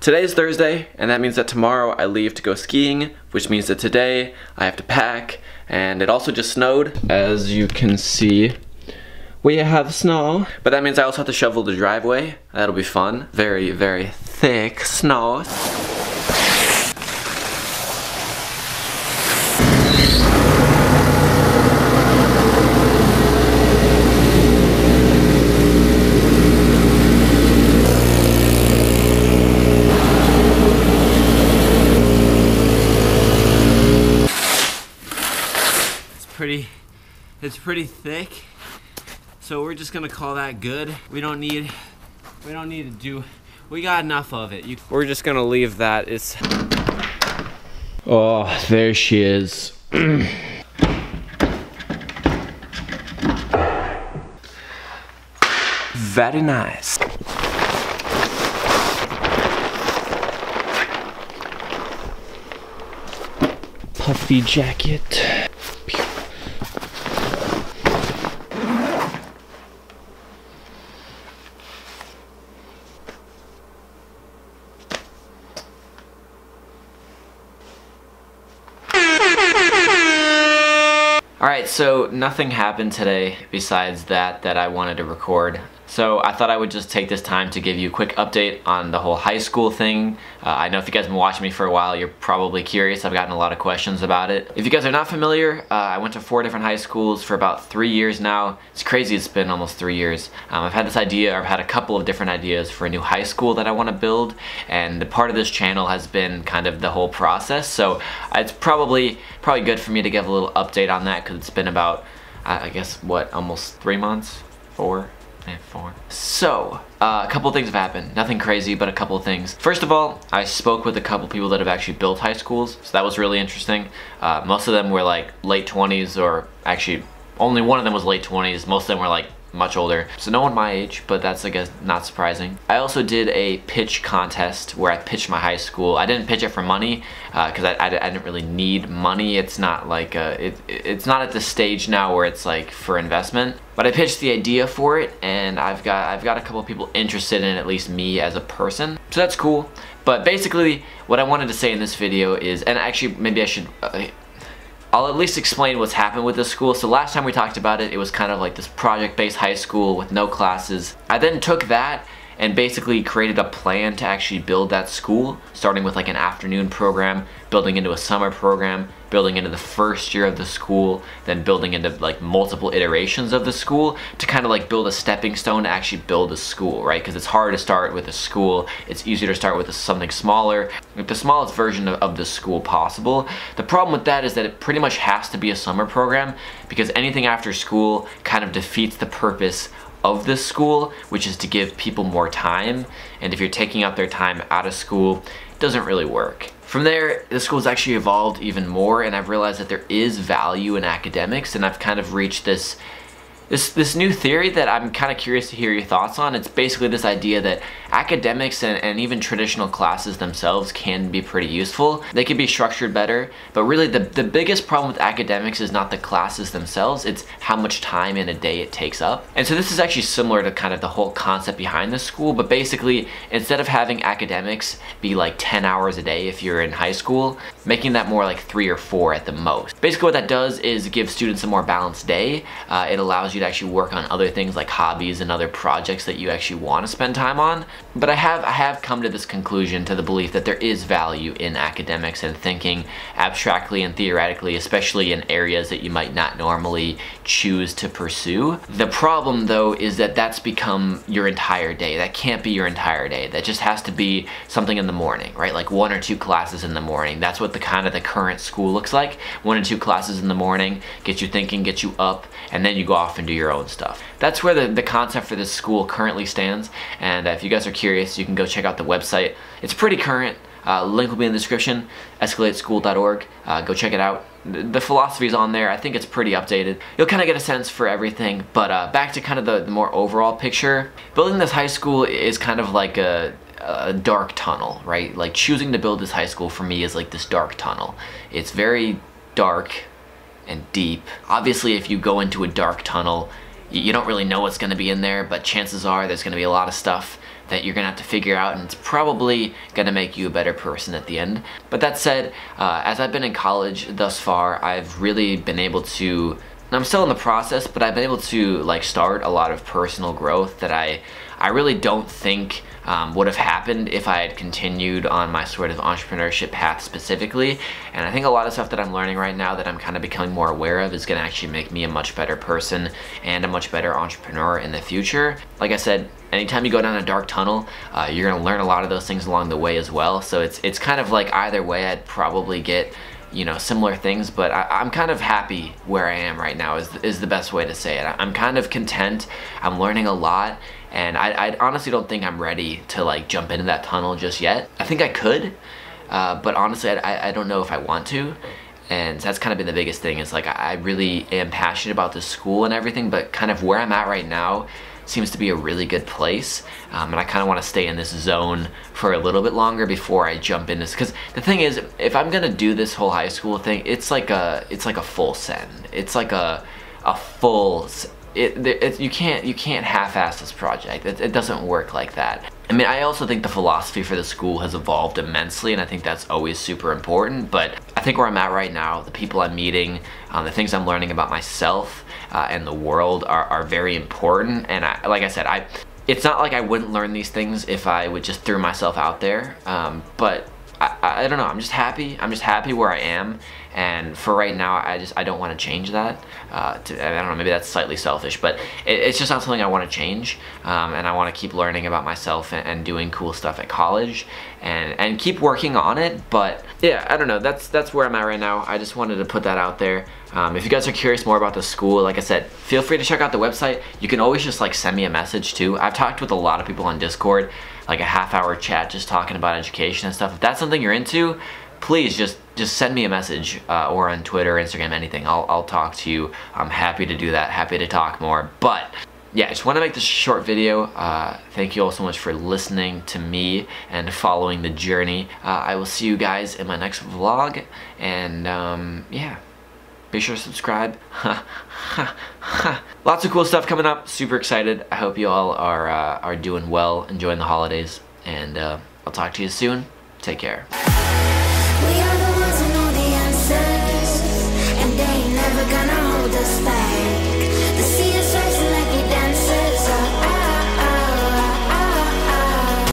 Today's Thursday, and that means that tomorrow I leave to go skiing, which means that today I have to pack, and it also just snowed. As you can see, we have snow, but that means I also have to shovel the driveway. That'll be fun. Very, very thick snow. It's pretty thick, so we're just gonna call that good. We don't need to do, we got enough of it. We're just gonna leave that. It's, oh, there she is. Very nice. Puffy jacket. Alright, so nothing happened today besides that I wanted to record. So I thought I would just take this time to give you a quick update on the whole high school thing. I know if you guys have been watching me for a while, you're probably curious. I've gotten a lot of questions about it. If you guys are not familiar, I went to 4 different high schools for about 3 years now. It's crazy, it's been almost 3 years. I've had this idea, I've had a couple of different ideas for a new high school that I want to build, and the part of this channel has been kind of the whole process. So it's probably good for me to give a little update on that, because it's been about, I guess, what, almost 3 months? 4? Yeah, 4. So, a couple things have happened. Nothing crazy, but a couple things. First of all, I spoke with a couple people that have actually built high schools, so that was really interesting. Most of them were like late 20s, or actually only one of them was late 20s. Most of them were like much older. So no one my age, but that's, I guess, not surprising. I also did a pitch contest where I pitched my high school. I didn't pitch it for money because I didn't really need money. It's not like it's not at the stage now where it's like for investment. But I pitched the idea for it, and I've got a couple of people interested in at least me as a person. So that's cool. But basically, what I wanted to say in this video is, and actually maybe I should. I'll at least explain what's happened with this school. So last time we talked about it, it was kind of like this project-based high school with no classes. I then took that and basically created a plan to actually build that school, starting with like an afternoon program, building into a summer program, building into the first year of the school, then building into like multiple iterations of the school to kind of like build a stepping stone to actually build a school, right? Because it's hard to start with a school. It's easier to start with something smaller, like the smallest version of the school possible. The problem with that is that it pretty much has to be a summer program, because anything after school kind of defeats the purpose of this school, which is to give people more time. And if you're taking up their time out of school, it doesn't really work. From there, the school's actually evolved even more, and I've realized that there is value in academics, and I've kind of reached this new theory that I'm kind of curious to hear your thoughts on. It's basically this idea that academics and even traditional classes themselves can be pretty useful. They can be structured better, but really the biggest problem with academics is not the classes themselves, it's how much time in a day it takes up. And so this is actually similar to kind of the whole concept behind this school, but basically instead of having academics be like 10 hours a day if you're in high school, making that more like 3 or 4 at the most. Basically what that does is give students a more balanced day. It allows you to actually work on other things like hobbies and other projects that you actually want to spend time on. But I have come to this conclusion, to the belief that there is value in academics and thinking abstractly and theoretically, especially in areas that you might not normally choose to pursue. The problem though is that that's become your entire day. That can't be your entire day. That just has to be something in the morning, right? Like 1 or 2 classes in the morning. That's what the current school looks like. 1 or 2 classes in the morning, get you thinking, get you up, and then you go off and do your own stuff. That's where the concept for this school currently stands, and if you guys are curious, you can go check out the website. It's pretty current. Link will be in the description, escalateschool.org. Go check it out. The philosophy is on there. I think it's pretty updated. You'll kind of get a sense for everything, but back to kind of the more overall picture. Building this high school is kind of like a dark tunnel, right? Like choosing to build this high school for me is like this dark tunnel. It's very dark and deep. Obviously, if you go into a dark tunnel, you don't really know what's going to be in there, but chances are there's going to be a lot of stuff that you're gonna have to figure out, and it's probably gonna make you a better person at the end. But that said, as I've been in college thus far, I've really been able to, I'm still in the process, but I've been able to like start a lot of personal growth that I really don't think would have happened if I had continued on my sort of entrepreneurship path specifically. And I think a lot of stuff that I'm learning right now that I'm kind of becoming more aware of is going to actually make me a much better person and a much better entrepreneur in the future. Like I said, anytime you go down a dark tunnel, you're going to learn a lot of those things along the way as well. So it's kind of like either way I'd probably get, you know, similar things, but I'm kind of happy where I am right now is the best way to say it. I'm kind of content. I'm learning a lot, and I honestly don't think I'm ready to like jump into that tunnel just yet. I think I could, but honestly I don't know if I want to. And that's kind of been the biggest thing, is like I really am passionate about the school and everything, but kind of where I'm at right now seems to be a really good place, and I kind of want to stay in this zone for a little bit longer before I jump in this. Because the thing is, if I'm gonna do this whole high school thing, it's like a full send. It's like a full. You can't half-ass this project. It doesn't work like that. I mean, I also think the philosophy for the school has evolved immensely, and I think that's always super important. But I think where I'm at right now, the people I'm meeting, the things I'm learning about myself and the world are very important. And like I said, it's not like I wouldn't learn these things if I would just throw myself out there. But I don't know. I'm just happy. I'm just happy where I am. And for right now, I don't want to change that. I don't know, maybe that's slightly selfish, but it's just not something I want to change. And I want to keep learning about myself and doing cool stuff at college and keep working on it. But yeah, I don't know, that's where I'm at right now. I just wanted to put that out there. If you guys are curious more about the school, like I said, feel free to check out the website. You can always just like send me a message too. I've talked with a lot of people on Discord, like a half-hour chat just talking about education and stuff. If that's something you're into, please just send me a message or on Twitter, Instagram, anything. I'll talk to you. I'm happy to do that, happy to talk more. But yeah, I just want to make this a short video. Thank you all so much for listening to me and following the journey. I will see you guys in my next vlog, and yeah, be sure to subscribe. Lots of cool stuff coming up. Super excited. I hope you all are doing well, enjoying the holidays, and I'll talk to you soon. Take care.